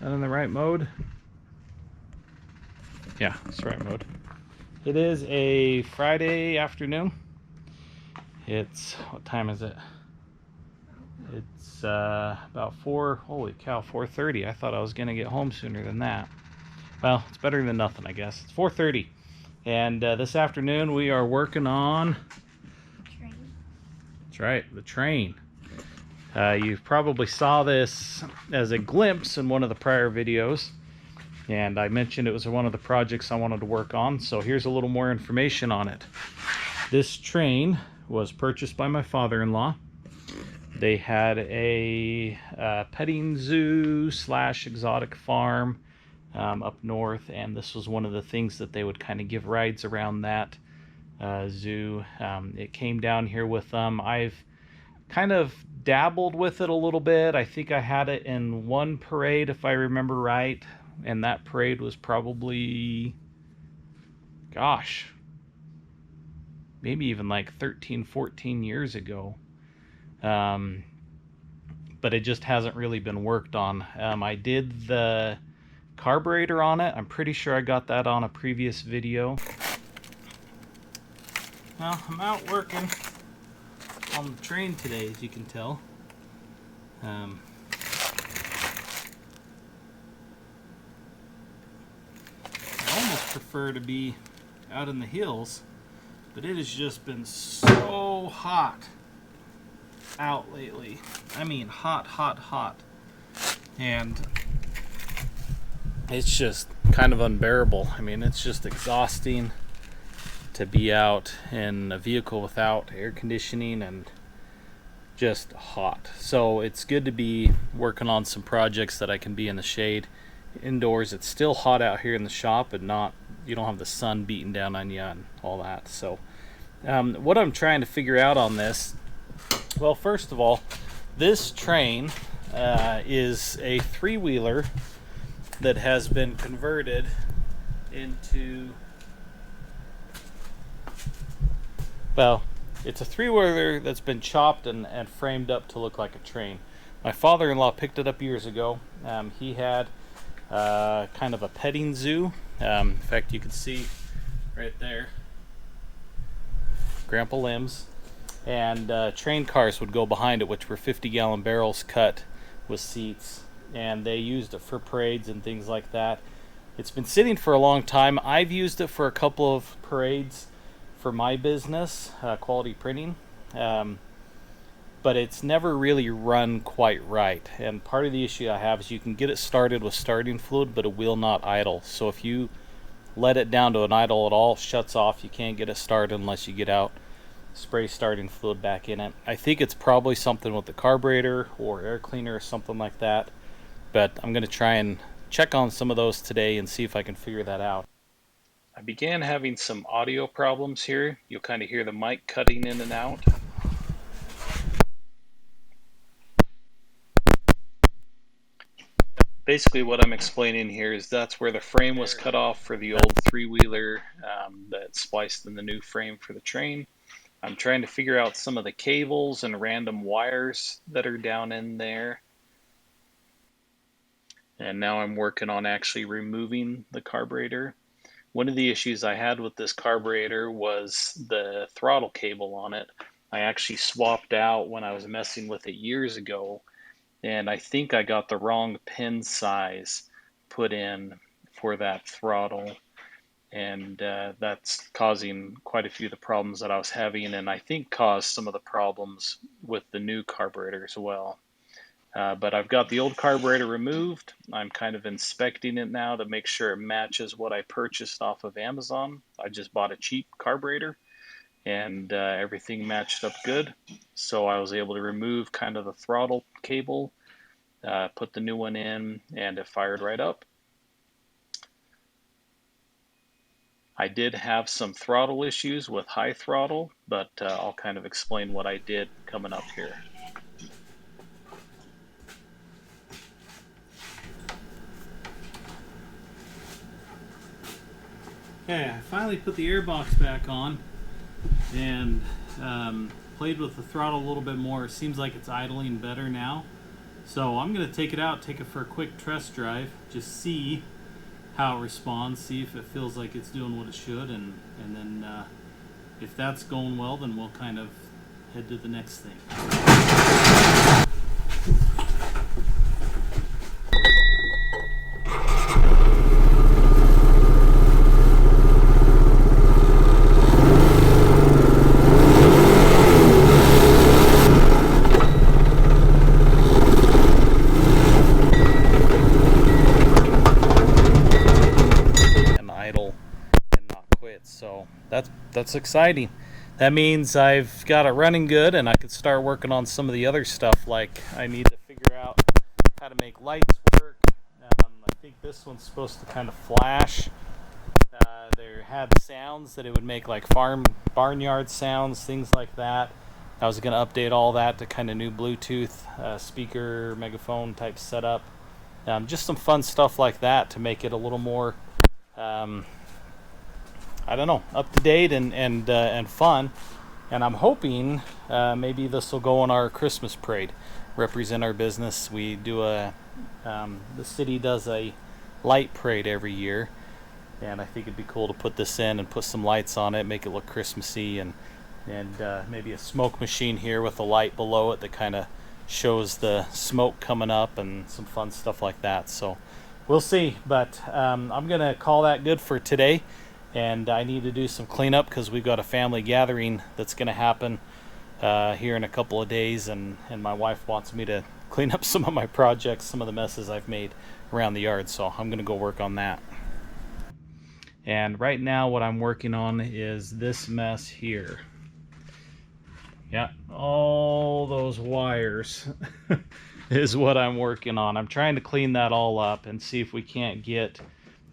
that in the right mode? Yeah, it's the right mode. It is a Friday afternoon. It's, what time is it? It's about 4, holy cow, 4:30. I thought I was going to get home sooner than that. Well, it's better than nothing, I guess. It's 4:30. And this afternoon we are working on... Train. That's right, the train. You probably saw this as a glimpse in one of the prior videos. And I mentioned it was one of the projects I wanted to work on, so here's a little more information on it. This train was purchased by my father-in-law. They had a petting zoo / exotic farm up north, and this was one of the things that they would kind of give rides around that zoo. It came down here with them. I've kind of dabbled with it a little bit. I think I had it in one parade, if I remember right. And that parade was probably, gosh, maybe even like 13, 14 years ago. But it just hasn't really been worked on. I did the carburetor on it. I'm pretty sure I got that on a previous video. Well, I'm out working on the train today, as you can tell. I almost prefer to be out in the hills, but it has just been so hot out lately. I mean, hot, hot, hot. And it's just kind of unbearable. I mean, it's just exhausting to be out in a vehicle without air conditioning and just hot. So it's good to be working on some projects that I can be in the shade. Indoors, it's still hot out here in the shop, and you don't have the sun beating down on you and all that. So what I'm trying to figure out on this, well, first of all, this train is a three-wheeler that has been converted into, well, it's a three-wheeler that's been chopped and framed up to look like a train. My father-in-law picked it up years ago. He had kind of a petting zoo. In fact, you can see right there Grandpa Lim's, and train cars would go behind it, which were 50-gallon barrels cut with seats, and they used it for parades and things like that. It's been sitting for a long time. I've used it for a couple of parades for my business, quality printing, but it's never really run quite right. And part of the issue I have is you can get it started with starting fluid, but it will not idle. So if you let it down to an idle, it all shuts off. You can't get it started unless you get out, spray starting fluid back in it. I think it's probably something with the carburetor or air cleaner or something like that, but I'm going to try and check on some of those today and see if I can figure that out. I began having some audio problems here. You'll kind of hear the mic cutting in and out. Basically what I'm explaining here is that's where the frame was cut off for the old three-wheeler that spliced in the new frame for the train. I'm trying to figure out some of the cables and random wires that are down in there. And now I'm working on actually removing the carburetor. One of the issues I had with this carburetor was the throttle cable on it. I actually swapped out when I was messing with it years ago, and I think I got the wrong pin size put in for that throttle, and that's causing quite a few of the problems that I was having, and I think caused some of the problems with the new carburetor as well. But I've got the old carburetor removed. I'm kind of inspecting it now to make sure it matches what I purchased off of Amazon. I just bought a cheap carburetor, and everything matched up good. So I was able to remove kind of the throttle cable, put the new one in, and it fired right up. I did have some throttle issues with high throttle, but I'll kind of explain what I did coming up here. Okay, I finally put the airbox back on and played with the throttle a little bit more. It seems like it's idling better now. So I'm going to take it out, take it for a quick test drive, just see how it responds, see if it feels like it's doing what it should, and then if that's going well, then we'll kind of head to the next thing. So that's exciting. That means I've got it running good, and I can start working on some of the other stuff. Like I need to figure out how to make lights work. I think this one's supposed to kind of flash. There had sounds that it would make, like barnyard sounds, things like that. I was going to update all that to kind of new Bluetooth speaker, megaphone type setup. Just some fun stuff like that to make it a little more I don't know, up to date and fun. And I'm hoping maybe this will go on our Christmas parade, represent our business. We do the city does a light parade every year, and I think it'd be cool to put this in and put some lights on it, make it look Christmassy, and maybe a smoke machine here with a light below it that kind of shows the smoke coming up, and some fun stuff like that. So we'll see, but I'm gonna call that good for today. And I need to do some cleanup because we've got a family gathering that's going to happen here in a couple of days, and my wife wants me to clean up some of my projects, some of the messes I've made around the yard, so I'm going to go work on that. And right now what I'm working on is this mess here. Yeah, all those wires is what I'm working on. I'm trying to clean that all up and see if we can't get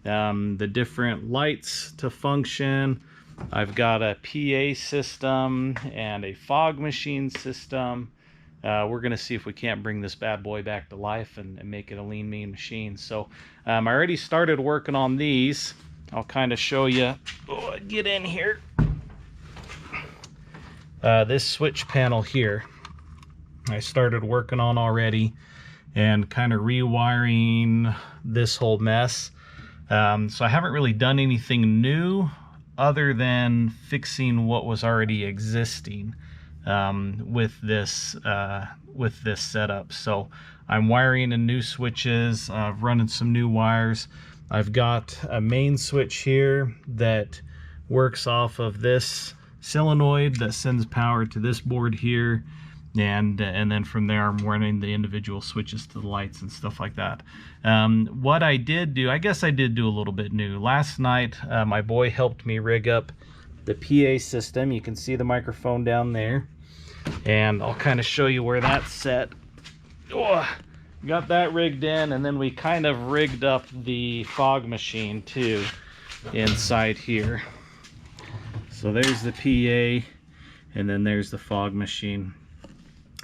the different lights to function. I've got a PA system and a fog machine system. We're gonna see if we can't bring this bad boy back to life and make it a lean mean machine. So I already started working on these. I'll kind of show you. Oh, get in here. This switch panel here I started working on already, and kind of rewiring this whole mess. So I haven't really done anything new other than fixing what was already existing with this setup. So I'm wiring in new switches, running some new wires. I've got a main switch here that works off of this solenoid that sends power to this board here. And then from there I'm running the individual switches to the lights and stuff like that. What I did do, I guess I did do a little bit new. Last night my boy helped me rig up the PA system. You can see the microphone down there, and I'll kind of show you where that's set. Oh, got that rigged in, and then we kind of rigged up the fog machine too inside here. So there's the PA, and then there's the fog machine.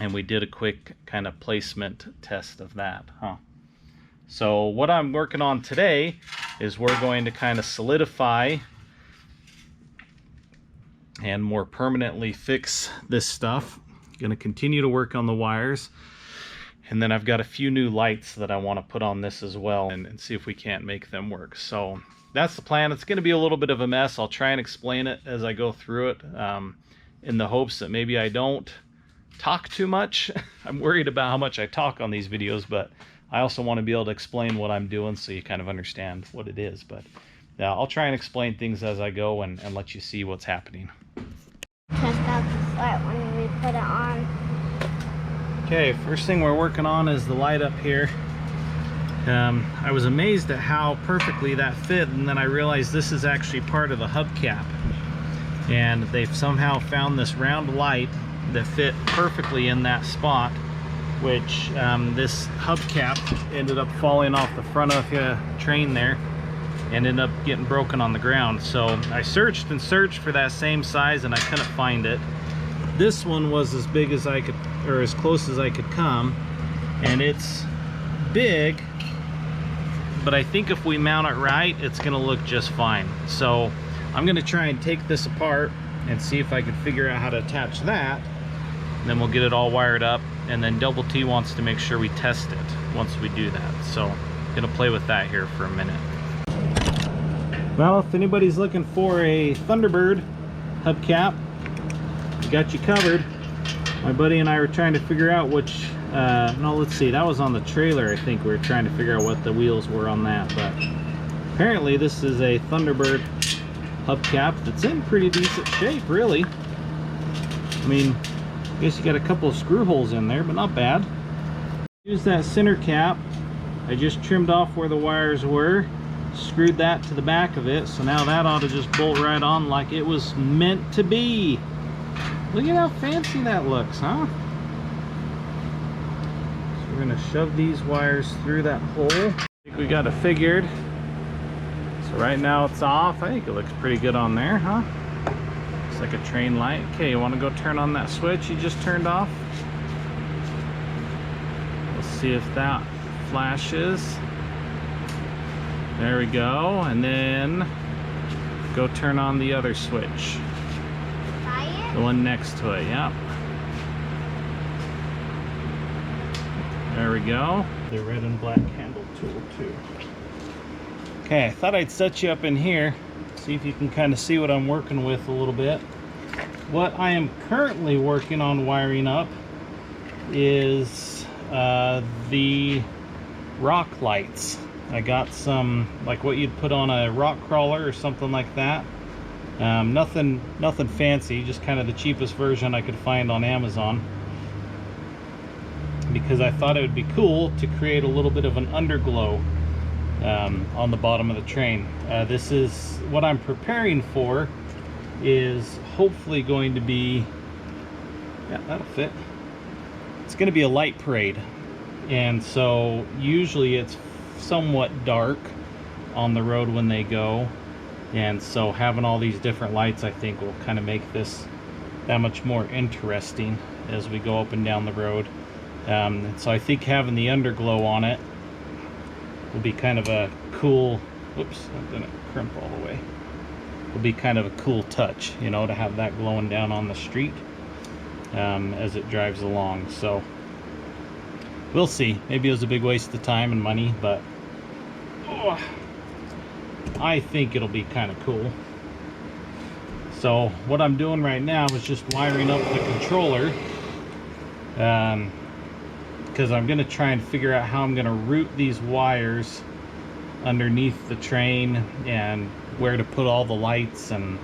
And we did a quick kind of placement test of that, So what I'm working on today is we're going to kind of solidify and more permanently fix this stuff. Going to continue to work on the wires. And then I've got a few new lights that I want to put on this as well, and see if we can't make them work. So that's the plan. It's going to be a little bit of a mess. I'll try and explain it as I go through it, in the hopes that maybe I don't talk too much. I'm worried about how much I talk on these videos, but I also want to be able to explain what I'm doing so you kind of understand what it is. But I'll try and explain things as I go and let you see what's happening. Test out the light when we put it on. Okay, first thing we're working on is the light up here. I was amazed at how perfectly that fit, and then I realized this is actually part of the hubcap, and they've somehow found this round light that fit perfectly in that spot, which this hubcap ended up falling off the front of the train there and ended up getting broken on the ground. So I searched and searched for that same size, and I couldn't find it. This one was as big as I could, or as close as I could come, and it's big, but I think if we mount it right, it's gonna look just fine. So I'm gonna try and take this apart and see if I can figure out how to attach that. Then we'll get it all wired up and then Double T wants to make sure we test it once we do that. So gonna play with that here for a minute. Well, if anybody's looking for a Thunderbird hubcap, we got you covered. My buddy and I were trying to figure out which, no, let's see, that was on the trailer. I think we were trying to figure out what the wheels were on that, but apparently this is a Thunderbird hubcap that's in pretty decent shape, really. I mean, I guess you got a couple of screw holes in there, but not bad. Use that center cap. I just trimmed off where the wires were, screwed that to the back of it, so now that ought to just bolt right on like it was meant to be. Look at how fancy that looks, huh? So we're gonna shove these wires through that hole. I think we got it figured. So right now it's off. I think it looks pretty good on there, huh? Looks like a train light. Okay, you want to go turn on that switch you just turned off? Let's see if that flashes. There we go. And then go turn on the other switch. Fire? The one next to it, yep. There we go. The red and black handle tool too. Okay, I thought I'd set you up in here, see if you can kind of see what I'm working with a little bit. What I am currently working on wiring up is the rock lights. I got some, like what you'd put on a rock crawler or something like that. Nothing fancy, just kind of the cheapest version I could find on Amazon. Because I thought it would be cool to create a little bit of an underglow on the bottom of the train. This is what I'm preparing for, is hopefully going to be, yeah, that'll fit. It's going to be a light parade, and so usually it's somewhat dark on the road when they go, and so having all these different lights I think will kind of make this that much more interesting as we go up and down the road. So I think having the underglow on it will be kind of a cool, whoops, that didn't crimp all the way. Will be kind of a cool touch, you know, to have that glowing down on the street as it drives along. So we'll see. Maybe it was a big waste of time and money, but oh, I think it'll be kind of cool. So what I'm doing right now is just wiring up the controller, because I'm going to try and figure out how I'm going to route these wires underneath the train and where to put all the lights and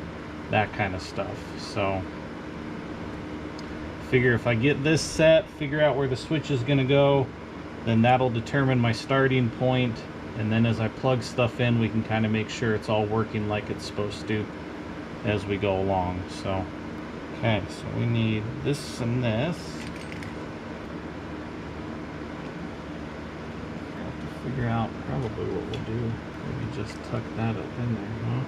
that kind of stuff. So figure if I get this set, figure out where the switch is going to go, then that'll determine my starting point, and then as I plug stuff in we can kind of make sure it's all working like it's supposed to as we go along. So okay, so we need this and this. Figure out probably what we'll do. Maybe just tuck that up in there, huh?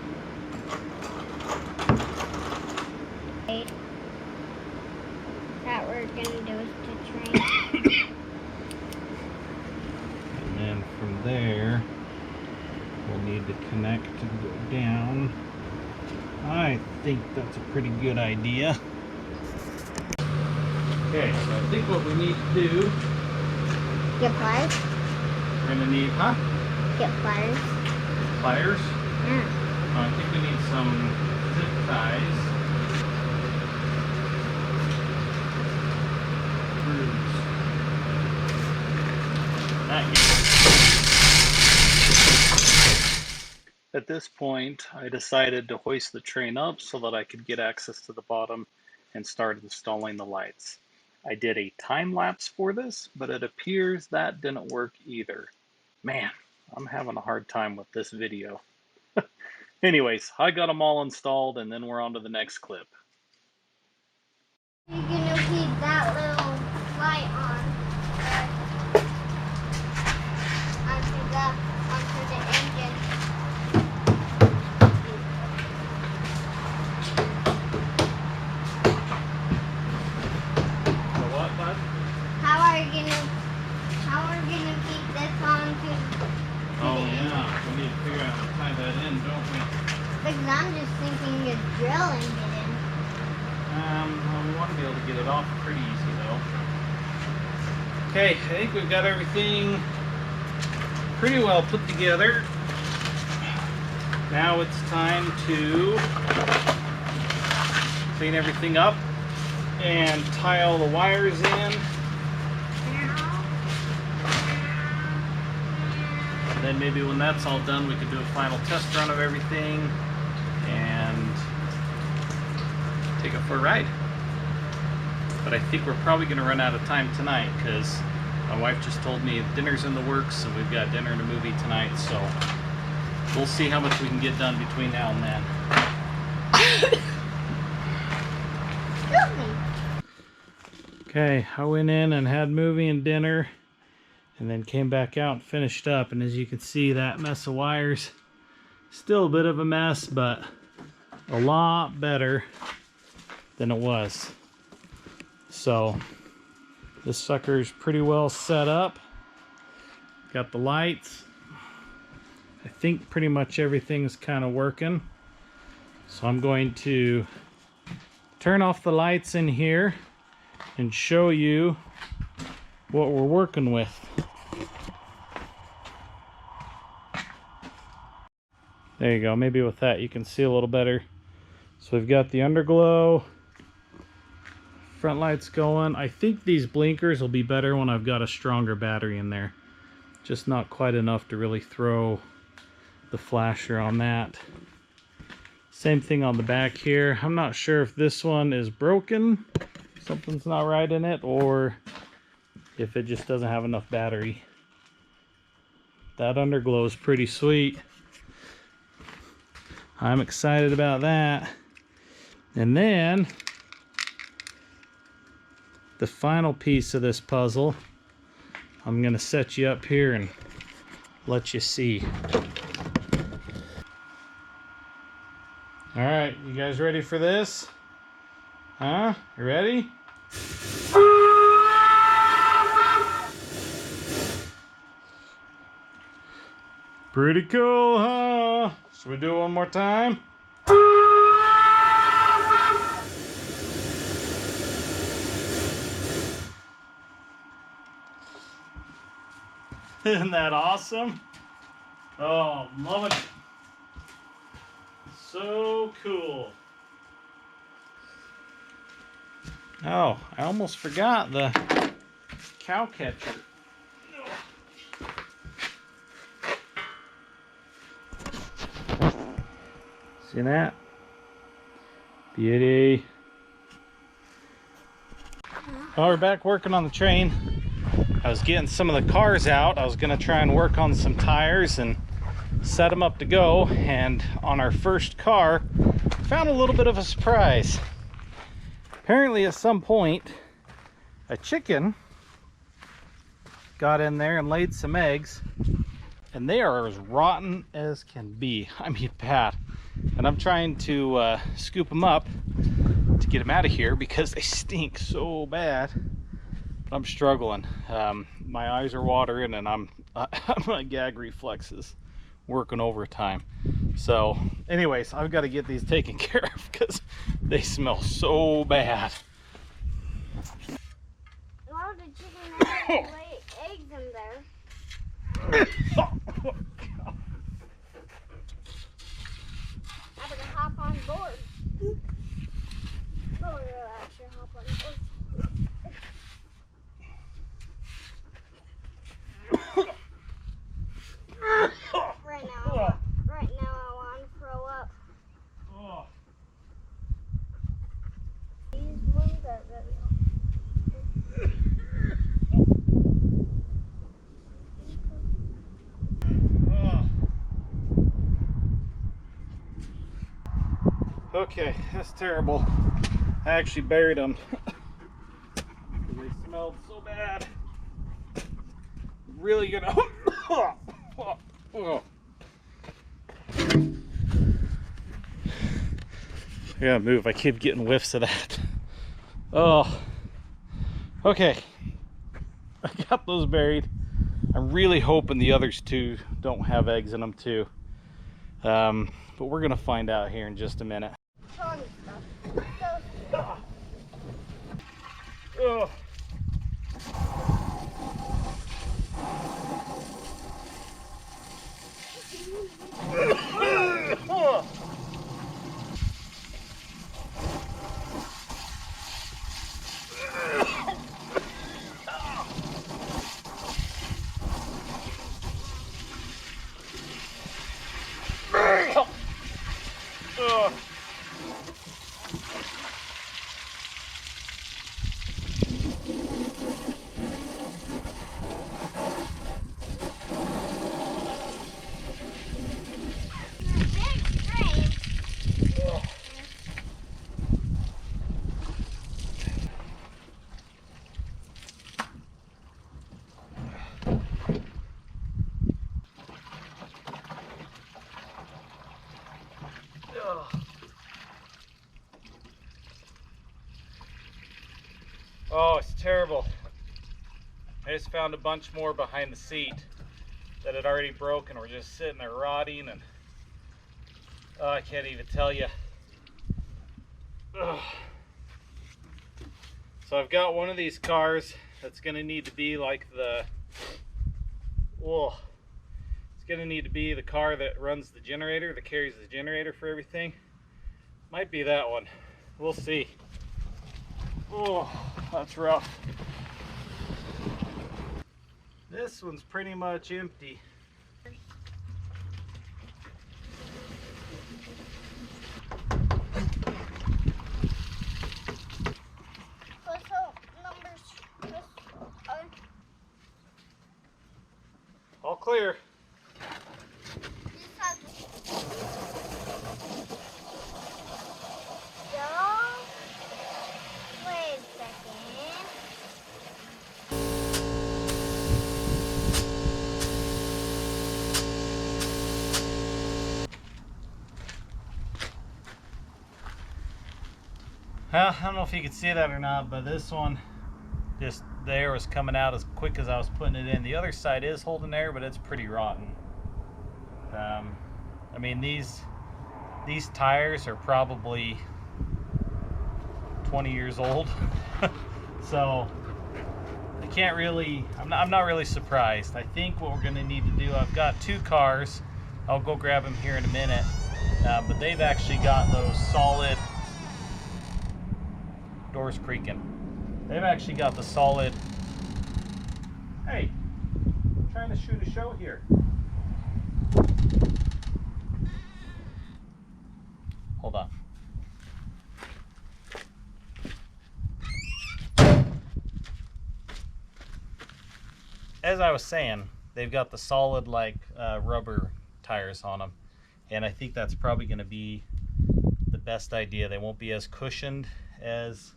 That we're gonna do is to train. And then from there, we'll need to connect and go down. I think that's a pretty good idea. Okay, so I think what we need to do, Get pliers? we're gonna need, huh? Get pliers? Pliers? Yeah. I think we need some zip ties. At this point, I decided to hoist the train up so that I could get access to the bottom and start installing the lights. I did a time lapse for this, but it appears that didn't work either. Man, I'm having a hard time with this video. Anyways, I got them all installed, and then we're on to the next clip. You're gonna keep that little light on onto the engine. The what, bud? How are you gonna keep this on to Oh the engine? yeah, we need to figure out how to tie that in, don't we? Because I'm just thinking of drilling it in. Well, we want to be able to get it off pretty easy though. Okay, I think we've got everything pretty well put together. Now it's time to clean everything up and tie all the wires in. And then maybe when that's all done, we can do a final test run of everything and take it for a ride. But I think we're probably going to run out of time tonight because my wife just told me dinner's in the works and we've got dinner and a movie tonight, so we'll see how much we can get done between now and then. Excuse me. Okay, I went in and had movie and dinner and then came back out and finished up, and as you can see, that mess of wires, still a bit of a mess, but a lot better than it was. So this sucker's pretty well set up. Got the lights. I think pretty much everything's kind of working. So I'm going to turn off the lights in here and show you what we're working with. There you go. Maybe with that you can see a little better. So we've got the underglow. Front lights going. I think these blinkers will be better when I've got a stronger battery in there. Just not quite enough to really throw the flasher on that. Same thing on the back here. I'm not sure if this one is broken, something's not right in it, or if it just doesn't have enough battery. That underglow is pretty sweet. I'm excited about that. And then the final piece of this puzzle, I'm gonna set you up here and let you see. All right, you guys ready for this? Huh? You ready? Pretty cool, huh? Should we do it one more time? Isn't that awesome? Oh, love it. So cool. Oh, I almost forgot the cow catcher. See that? Beauty. Well, we're back working on the train. I was getting some of the cars out. I was gonna try and work on some tires and set them up to go. And on our first car, found a little bit of a surprise. Apparently at some point, a chicken got in there and laid some eggs, and they are as rotten as can be. I mean, bad. And I'm trying to scoop them up to get them out of here because they stink so bad. I'm struggling. My eyes are watering, and my gag reflexes working overtime. So anyways, I've got to get these taken care of because they smell so bad. Why would the chicken have to lay eggs in there? I better hop on board. Oh, yeah, I should hop on board. Right now I want to throw up. Oh. These ones are Okay, that's terrible. I actually buried them. They smelled so bad. Really gonna. I gotta move. I keep getting whiffs of that. Oh. Okay. I got those buried. I'm really hoping the others two don't have eggs in them too. But we're gonna find out here in just a minute. Oh. Oh, it's terrible. I just found a bunch more behind the seat that had already broken. We're just sitting there rotting, and oh, I can't even tell you. Ugh. So I've got one of these cars that's going to need to be like the, it's going to need to be the car that runs the generator, that carries the generator for everything. Might be that one. We'll see. Oh, that's rough. This one's pretty much empty. All clear. Wait a second. Well, I don't know if you can see that or not, but this one, just the air was coming out as quick as I was putting it in. The other side is holding air, but it's pretty rotten. I mean, these tires are probably 20 years old. So I can't really, I'm not really surprised. I think what we're going to need to do, I've got two cars. I'll go grab them here in a minute. But they've actually got those solid, doors creaking. They've actually got the solid, hey, I'm trying to shoot a show here. Hold on. As I was saying, they've got the solid like rubber tires on them, and I think that's probably going to be the best idea. They won't be as cushioned as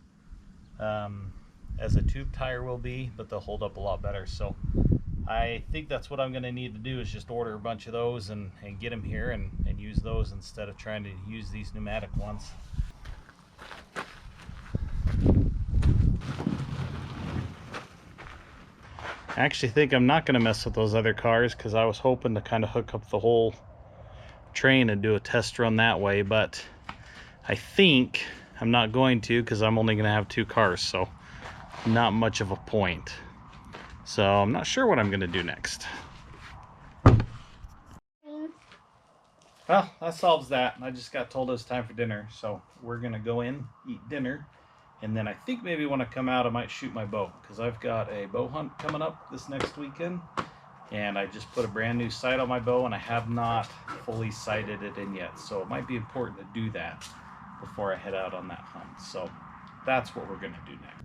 a tube tire will be, but they'll hold up a lot better. So I think that's what I'm going to need to do, is just order a bunch of those and get them here and use those instead of trying to use these pneumatic ones. I actually think I'm not going to mess with those other cars, because I was hoping to kind of hook up the whole train and do a test run that way, but I think I'm not going to, because I'm only going to have two cars, so not much of a point. So I'm not sure what I'm going to do next. Well, that solves that. I just got told it's time for dinner, so we're going to go in, eat dinner, and then I think maybe when I come out I might shoot my bow, because I've got a bow hunt coming up this next weekend, and I just put a brand new sight on my bow and I have not fully sighted it in yet, so it might be important to do that before I head out on that hunt. So that's what we're going to do next.